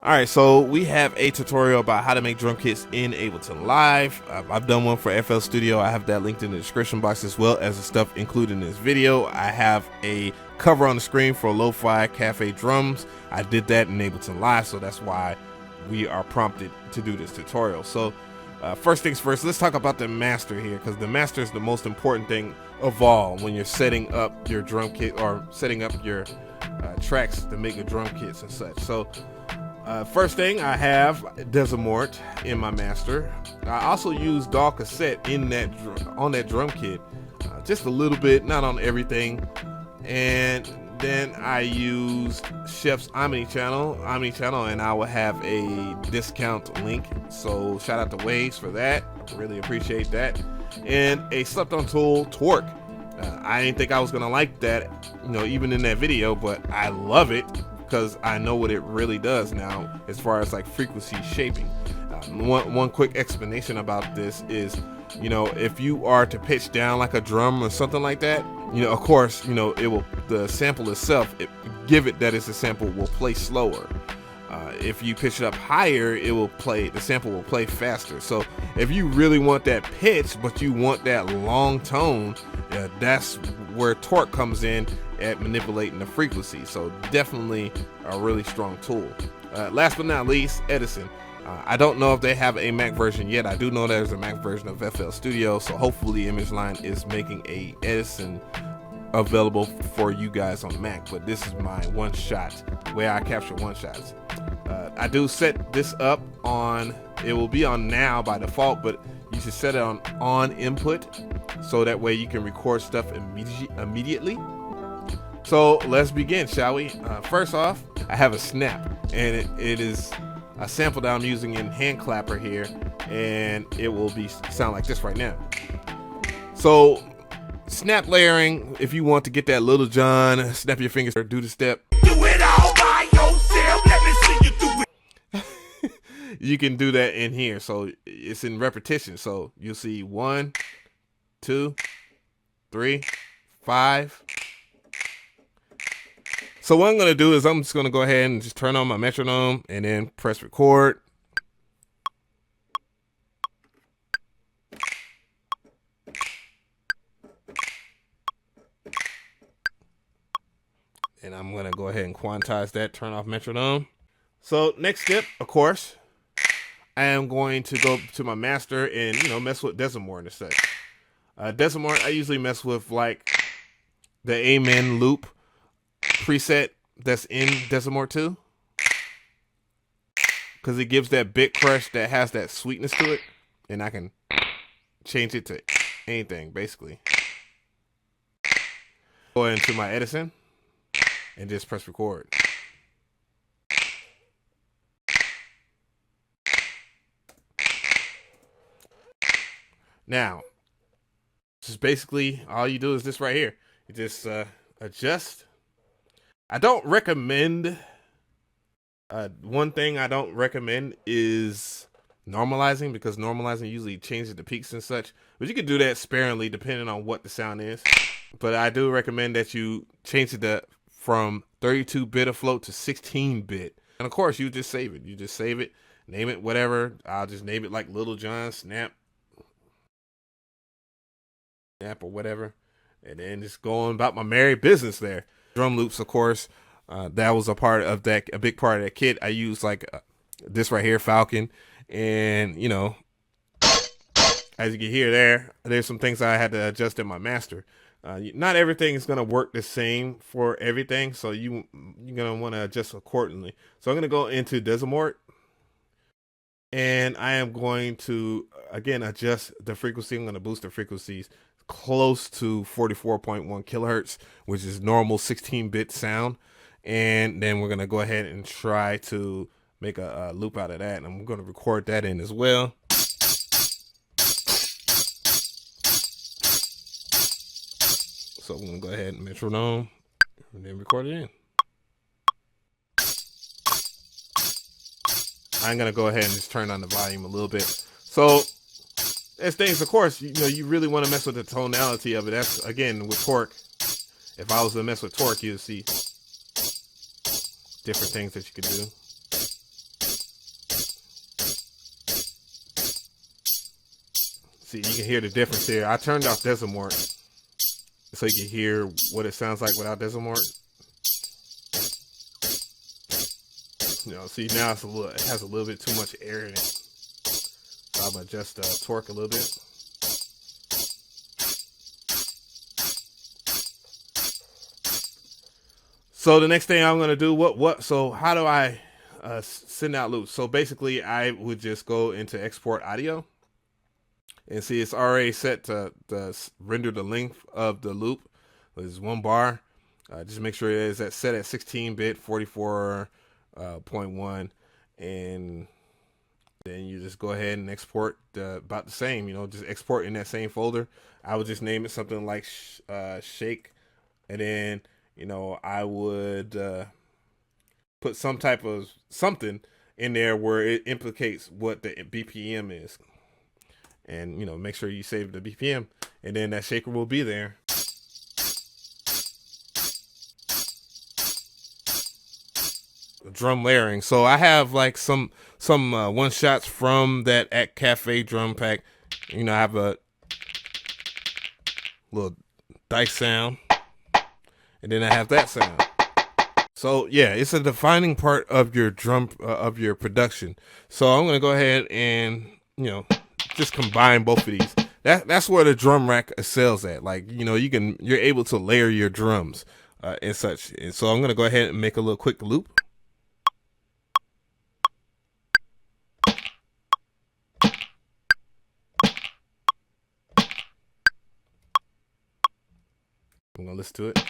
Alright, so we have a tutorial about how to make drum kits in Ableton Live. I've done one for FL Studio. I have that linked in the description box, as well as the stuff included in this video. I have a cover on the screen for Llofy Cafe drums. I did that in Ableton Live, so that's why we are prompted to do this tutorial. So first things first, let's talk about the master here, because the master is the most important thing of all when you're setting up your drum kit or setting up your tracks to make your drum kits and such. So first thing, I have Decimort in my master. I also use Cassette in that on that drum kit, just a little bit, not on everything. And then I used Scheps Omni channel, and I will have a discount link. So shout out to Waves for that. Really appreciate that. And a slept-on tool, Torque. I didn't think I was gonna like that, even in that video, but I love it, because I know what it really does now as far as like frequency shaping. One quick explanation about this is, if you are to pitch down like a drum or something like that, of course, the sample itself, give it that it's a sample, will play slower. If you pitch it up higher, the sample will play faster. So if you really want that pitch, but you want that long tone, that's where Torque comes in at manipulating the frequency. So definitely a really strong tool. Last but not least, Edison. I don't know if they have a Mac version yet. I do know there's a Mac version of FL Studio, so hopefully ImageLine is making a Edison available for you guys on Mac. But this is my one shot, where I capture one shots. I do set this up on, it will be on now by default, but you should set it on input, so that way you can record stuff immediately. So let's begin, shall we? First off, I have a snap, and it is a sample that I'm using in Hand Clapper here, and it will sound like this right now. So snap layering, if you want to get that Little John, snap your fingers or do the step. Do it all by yourself, let me see you do it. You can do that in here, so it's in repetition. So you'll see 1, 2, 3, 5. So what I'm going to do is I'm just going to go ahead and just turn on my metronome and then press record. And I'm going to go ahead and quantize that, turn off metronome. So next step, of course, I am going to go to my master and, mess with Decimort and such. Decimort, I usually mess with like the Amen loop preset that's in Decimort too, because it gives that bit crush that has that sweetness to it, and I can change it to anything basically. Go into my Edison and just press record. Now, just basically all you do is this right here. You just adjust. I don't recommend, one thing I don't recommend is normalizing, because normalizing usually changes the peaks and such, but you can do that sparingly depending on what the sound is. But I do recommend that you change it from 32-bit of float to 16-bit. And of course, you just save it. You just save it, name it whatever. I'll just name it like Little John Snap or whatever, and then just going about my merry business there. Drum loops, of course, that was a big part of that kit. I used like this right here, Falcon, and as you can hear there's some things I had to adjust in my master. Not everything is gonna work the same for everything, so you're gonna want to adjust accordingly. So I'm gonna go into Decimort, and I am going to again adjust the frequency. I'm gonna boost the frequencies close to 44.1 kilohertz, which is normal 16-bit sound. And then we're going to go ahead and try to make a loop out of that. And I'm going to record that in as well. So I'm going to go ahead and metronome and then record it in. I'm going to go ahead and just turn on the volume a little bit. So there's things, of course, you really want to mess with the tonality of it. That's, again, with Torque. If I was to mess with Torque, you'd see different things that you could do. See, you can hear the difference here. I turned off Decimort so you can hear what it sounds like without Decimort. You know, see now it's it has a little bit too much air in it. So I'm gonna adjust torque a little bit. So the next thing I'm gonna do, so how do I send out loops? So basically I would just go into export audio and see it's already set to render the length of the loop. There's 1 bar. Just make sure it is set at 16-bit, 44.1, and then you just go ahead and export about the same. You know, just export in that same folder. I would just name it something like shake, and then you know I would put some type of something in there where it implicates what the BPM is. And, you know, make sure you save the BPM, and then that shaker will be there. Drum layering. So I have like some one shots from that at Cafe drum pack. You know, I have a little dice sound, and then I have that sound. So yeah, it's a defining part of your drum of your production. So I'm gonna go ahead and, you know, just combine both of these. That's where the drum rack excels at. Like, you know, you're able to layer your drums and such. And so I'm gonna go ahead and make a little quick loop. I'm gonna listen to it.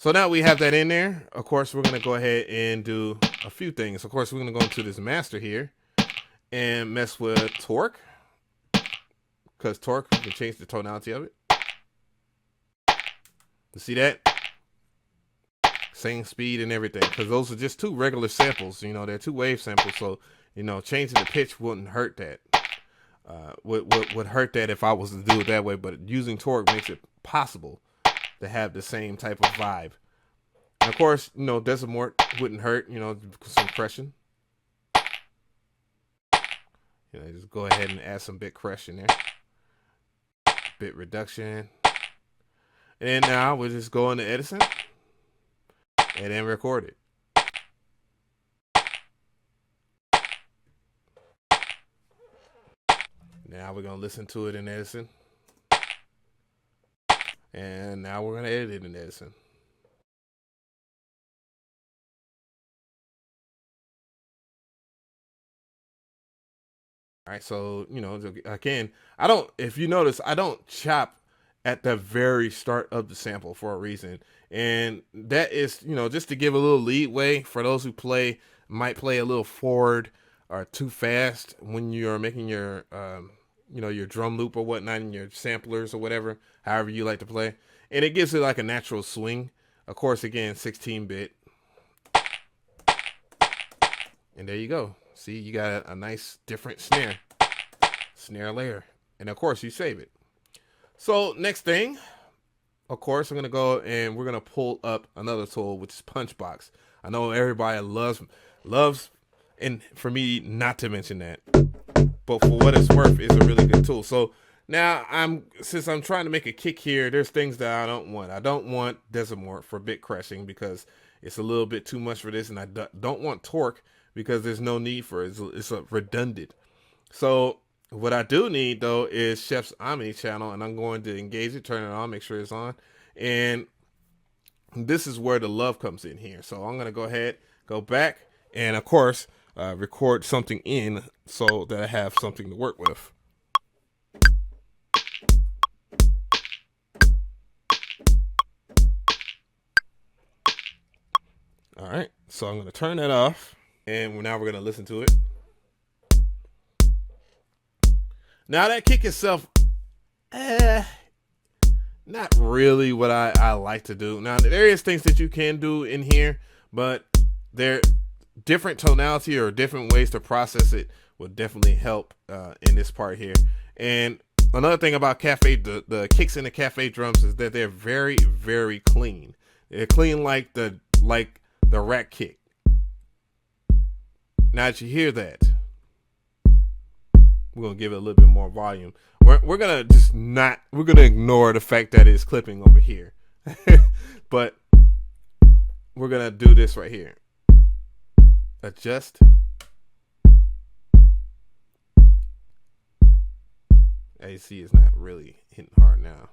So now we have that in there. Of course, we're gonna go ahead and do a few things. Of course, we're gonna go into this master here and mess with torque, because torque, you can change the tonality of it. You see that? Same speed and everything, because those are just 2 regular samples. You know, they're 2 wave samples, so you know, changing the pitch wouldn't hurt that. Would hurt that if I was to do it that way, but using torque makes it possible to have the same type of vibe. And of course, you know, Decimort wouldn't hurt, you know, some compression. You know, just go ahead and add some bit crush in there. Bit reduction. And now we'll just go into Edison and then record it. Now we're gonna listen to it in Edison. And now we're gonna edit it in Edison. All right, so, you know, again, if you notice, I don't chop at the very start of the sample for a reason. And that is, you know, just to give a little leeway for those who might play a little forward or too fast when you're making your, you know, your drum loop or whatnot, and your samplers or whatever, however you like to play. And it gives it like a natural swing. Of course, again, 16-bit. And there you go. See, you got a nice different snare layer. And of course, you save it. So next thing, of course, I'm going to go and we're going to pull up another tool, which is Punchbox. I know everybody loves, and for me not to mention that, but for what it's worth, it's a really good tool. So now since I'm trying to make a kick here, there's things that I don't want. I don't want Decimort for bit crushing because it's a little bit too much for this, and I don't want torque because there's no need for it. It's redundant. So what I do need though is Scheps Omni channel, and I'm going to engage it, turn it on, make sure it's on, and this is where the love comes in here. So I'm gonna go ahead, go back, and of course record something in so that I have something to work with. All right, so I'm going to turn that off, and now we're going to listen to it. Now that kick itself, not really what I like to do. Now there is things that you can do in here, but there different tonality or different ways to process it will definitely help in this part here. And another thing about Cafe, the kicks in the Cafe drums is that they're very, very clean. They're clean like the rack kick. Now that you hear that, we're gonna give it a little bit more volume. We're gonna just not, we're gonna ignore the fact that it's clipping over here. But we're gonna do this right here. Adjust. As you see, it's not really hitting hard now.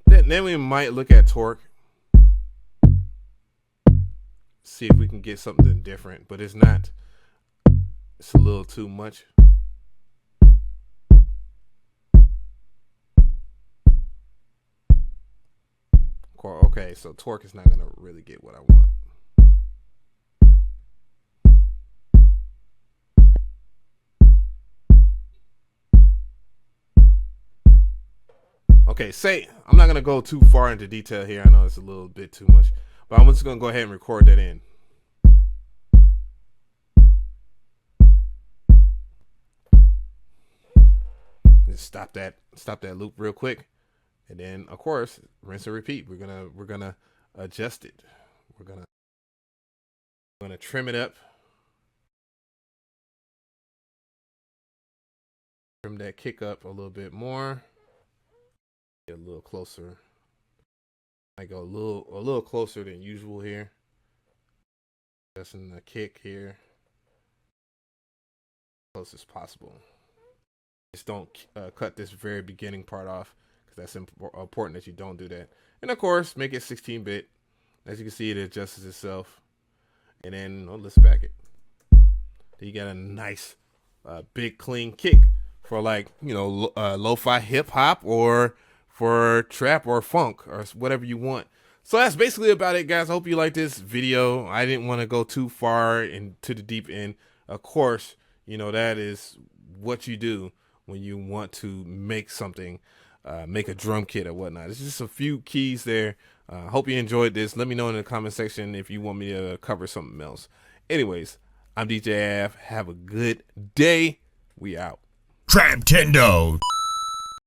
Then we might look at torque. See if we can get something different, but it's not. It's a little too much. Okay, so torque is not going to really get what I want. Okay, I'm not going to go too far into detail here. I know it's a little bit too much, but I'm just going to go ahead and record that in. Just stop that loop real quick. And then, of course, rinse and repeat. We're gonna adjust it. We're gonna trim it up. Trim that kick up a little bit more. Get a little closer. I go a little closer than usual here. Adjusting the kick here, close as possible. Just don't cut this very beginning part off. That's important that you don't do that. And of course, make it 16-bit. As you can see, it adjusts itself. And then let's back it. You got a nice big clean kick for, like, you know, lo-fi hip hop, or for trap or funk or whatever you want. So that's basically about it, guys. I hope you like this video. I didn't want to go too far into the deep end. Of course, you know, that is what you do when you want to make something. Make a drum kit or whatnot. It's just a few keys there. Hope you enjoyed this. Let me know in the comment section if you want me to cover something else. Anyways, I'm DJ Av. Have a good day. We out. Trap Tendo.